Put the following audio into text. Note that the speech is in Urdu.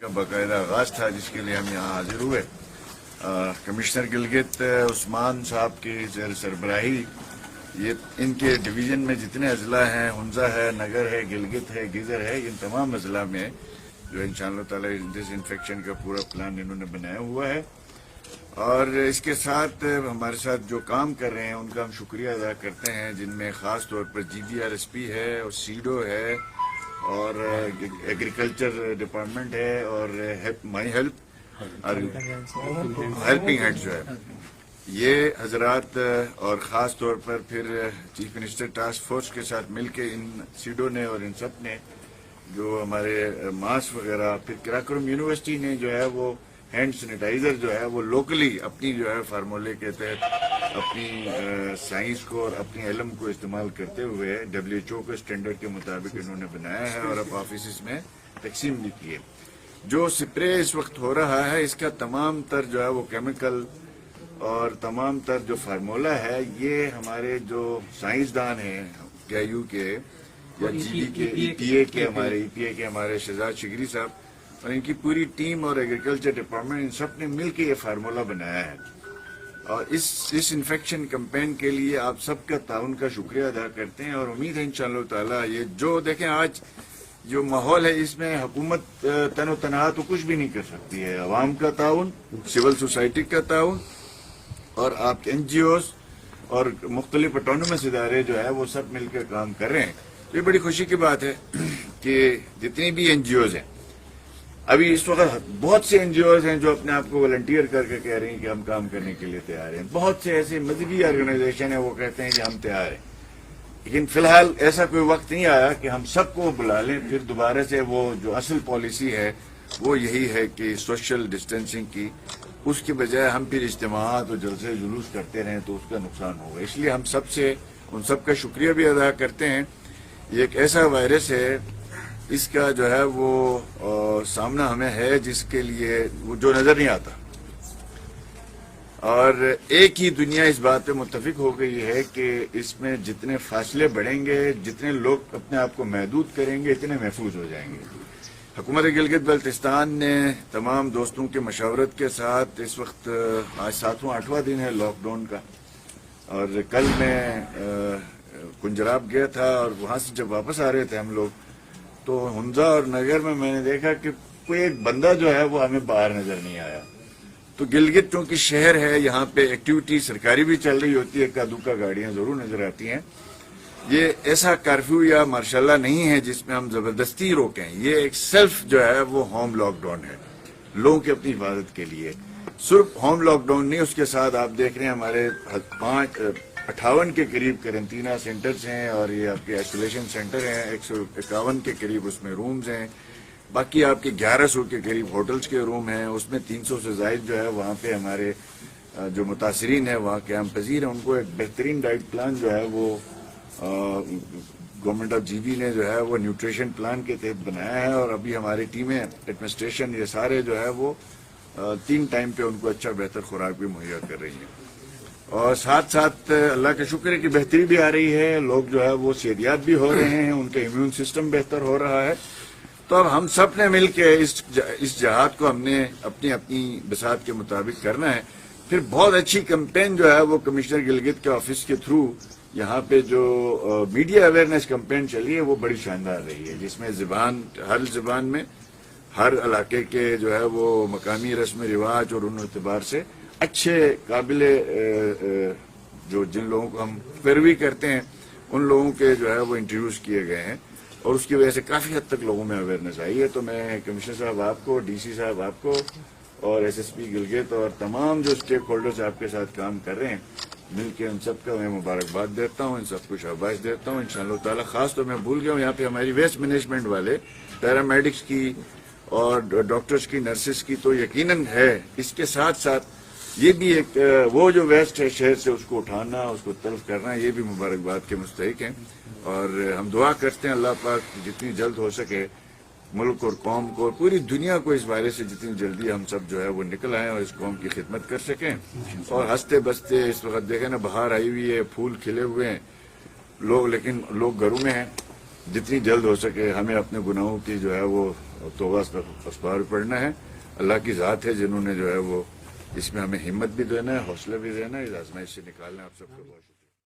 کا باقاعدہ آغاز تھا جس کے لیے ہم یہاں حاضر ہوئے. کمشنر گلگت عثمان صاحب کی زیر سربراہی یہ ان کے ڈویژن میں جتنے اضلاع ہیں، ہنزا ہے، نگر ہے، گلگت ہے، گیزر ہے، ان تمام اضلاع میں جو انشاءاللہ تعالی ڈس انفیکشن کا پورا پلان انہوں نے بنایا ہوا ہے. اور اس کے ساتھ ہمارے ساتھ جو کام کر رہے ہیں ان کا ہم شکریہ ادا کرتے ہیں، جن میں خاص طور پر GBRSP ہے اور سیڈو ہے اور ایگریکلچر ڈپارٹمنٹ ہے اور مائی ہیلپ اور ہیلپنگ ہینڈ جو ہے یہ حضرات، اور خاص طور پر پھر چیف منسٹر ٹاسک فورس کے ساتھ مل کے ان سیڈو نے اور ان سب نے جو ہمارے ماسک وغیرہ، پھر کراکرم یونیورسٹی نے جو ہے وہ ہینڈ سینیٹائزر جو ہے وہ لوکلی اپنی جو ہے فارمولے کے تحت اپنی سائنس کو اور اپنی علم کو استعمال کرتے ہوئے WHO کے اسٹینڈرڈ کے مطابق انہوں نے بنایا ہے اور اب آفیسز میں تقسیم بھی کیے. جو سپرے اس وقت ہو رہا ہے اس کا تمام تر جو ہے وہ کیمیکل اور تمام تر جو فارمولا ہے یہ ہمارے جو سائنسدان ہیں KIU کے یا GB کے EPA کے ہمارے شہزاد شگری صاحب اور ان کی پوری ٹیم اور ایگریکلچر ڈپارٹمنٹ ان سب نے مل کے یہ فارمولا بنایا ہے. اور اس انفیکشن کمپین کے لیے آپ سب کا تعاون کا شکریہ ادا کرتے ہیں اور امید ہے انشاءاللہ تعالی یہ جو دیکھیں آج جو ماحول ہے اس میں حکومت تن و تنہا تو کچھ بھی نہیں کر سکتی ہے. عوام کا تعاون، سول سوسائٹی کا تعاون اور آپ کے NGOs اور مختلف آٹونومس ادارے جو ہے وہ سب مل کے کام کر رہے ہیں. یہ بڑی خوشی کی بات ہے کہ جتنی بھی NGOs ہیں، ابھی اس وقت بہت سے NGOs ہیں جو اپنے آپ کو والنٹیئر کر کے کہہ رہے ہیں کہ ہم کام کرنے کے لیے تیار ہیں. بہت سے ایسے مذہبی آرگنائزیشن ہیں وہ کہتے ہیں کہ ہم تیار ہیں. لیکن فی الحال ایسا کوئی وقت نہیں آیا کہ ہم سب کو بلا لیں. پھر دوبارہ سے وہ جو اصل پالیسی ہے وہ یہی ہے کہ سوشل ڈسٹینسنگ کی، اس کے بجائے ہم پھر اجتماعات اور جلسے جلوس کرتے رہیں تو اس کا نقصان ہوگا. اس لیے ہم ان سب کا شکریہ بھی ادا کرتے ہیں. یہ ایک ایسا وائرس ہے، اس کا جو ہے وہ سامنا ہمیں ہے جس کے لیے وہ جو نظر نہیں آتا. اور ایک ہی دنیا اس بات پہ متفق ہو گئی ہے کہ اس میں جتنے فاصلے بڑھیں گے، جتنے لوگ اپنے آپ کو محدود کریں گے، اتنے محفوظ ہو جائیں گے. حکومت گلگت بلتستان نے تمام دوستوں کے مشاورت کے ساتھ اس وقت آج 7واں 8واں دن ہے لاک ڈاؤن کا، اور کل میں کنجراب گیا تھا اور وہاں سے جب واپس آ رہے تھے ہم لوگ تو ہنزا اور نگر میں نے دیکھا کہ کوئی ایک بندہ جو ہے وہ ہمیں باہر نظر نہیں آیا. تو گلگت چونکہ شہر ہے، یہاں پہ ایکٹیویٹی سرکاری بھی چل رہی ہوتی ہے، ایک دکا گاڑیاں ضرور نظر آتی ہیں. یہ ایسا کرفیو یا ماشاء اللہ نہیں ہے جس میں ہم زبردستی روکیں. یہ ایک سیلف جو ہے وہ ہوم لاک ڈاؤن ہے لوگوں کی اپنی حفاظت کے لیے. صرف ہوم لاک ڈاؤن نہیں، اس کے ساتھ آپ دیکھ رہے ہیں ہمارے 58 کے قریب کرنٹینہ سینٹرز ہیں اور یہ آپ کے آئسولیشن سینٹر ہیں. 151 کے قریب اس میں رومز ہیں. باقی آپ کے 1100 کے قریب ہوٹلز کے روم ہیں. اس میں 300 سے زائد جو ہے وہاں پہ ہمارے جو متاثرین ہیں وہاں قیام پذیر ہیں. ان کو ایک بہترین ڈائٹ پلان جو ہے وہ گورنمنٹ آف GB نے جو ہے وہ نیوٹریشن پلان کے تحت بنایا ہے. اور ابھی ہماری ٹیمیں ایڈمنسٹریشن یہ سارے جو ہے وہ 3 ٹائم پہ ان کو اچھا بہتر خوراک بھی مہیا کر رہی ہیں. اور ساتھ ساتھ اللہ کا شکر ہے کہ بہتری بھی آ رہی ہے. لوگ جو ہے وہ صحتیاب بھی ہو رہے ہیں، ان کا امیون سسٹم بہتر ہو رہا ہے. تو اب ہم سب نے مل کے اس جہاد کو ہم نے اپنی بساط کے مطابق کرنا ہے. پھر بہت اچھی کمپین جو ہے وہ کمشنر گلگت کے آفس کے تھرو یہاں پہ جو میڈیا اویئرنیس کمپین چلی ہے وہ بڑی شاندار رہی ہے، جس میں ہر زبان میں ہر علاقے کے جو ہے وہ مقامی رسم رواج اور ان اعتبار سے اچھے قابل جو جن لوگوں کو ہم پیروی کرتے ہیں ان لوگوں کے جو ہے وہ انٹرویوز کیے گئے ہیں اور اس کی وجہ سے کافی حد تک لوگوں میں اویئرنیس آئی ہے. تو میں کمشنر صاحب آپ کو، DC صاحب آپ کو اور SSP گلگت اور تمام جو اسٹیک ہولڈرز آپ کے ساتھ کام کر رہے ہیں مل کے ان سب کا میں مبارکباد دیتا ہوں، ان سب کو شاباش دیتا ہوں. انشاءاللہ تعالی خاص طور میں بھول گیا ہوں یہاں پہ ہماری ویسٹ مینجمنٹ والے پیرامیڈکس کی اور ڈاکٹرز کی، نرسز کی تو یقیناً ہے. اس کے ساتھ ساتھ یہ بھی ایک وہ جو ویسٹ ہے شہر سے اس کو اٹھانا، اس کو تلف کرنا، یہ بھی مبارکباد کے مستحق ہیں. اور ہم دعا کرتے ہیں اللہ پاک جتنی جلد ہو سکے ملک اور قوم کو اور پوری دنیا کو اس وائرس سے جتنی جلدی ہم سب جو ہے وہ نکل آئیں اور اس قوم کی خدمت کر سکیں. اور ہنستے بستے اس وقت دیکھیں نا بہار آئی ہوئی ہے، پھول کھلے ہوئے ہیں لیکن لوگ گھروں میں ہیں. جتنی جلد ہو سکے ہمیں اپنے گناہوں کی جو ہے وہ اور توبہ استغفار بھی پڑھنا ہے. اللہ کی ذات ہے جنہوں نے جو ہے وہ اس میں ہمیں ہمت بھی دینا ہے، حوصلہ بھی دینا ہے، اس آزمائش سے نکالنا ہے. آپ سب کو بہت شکریہ.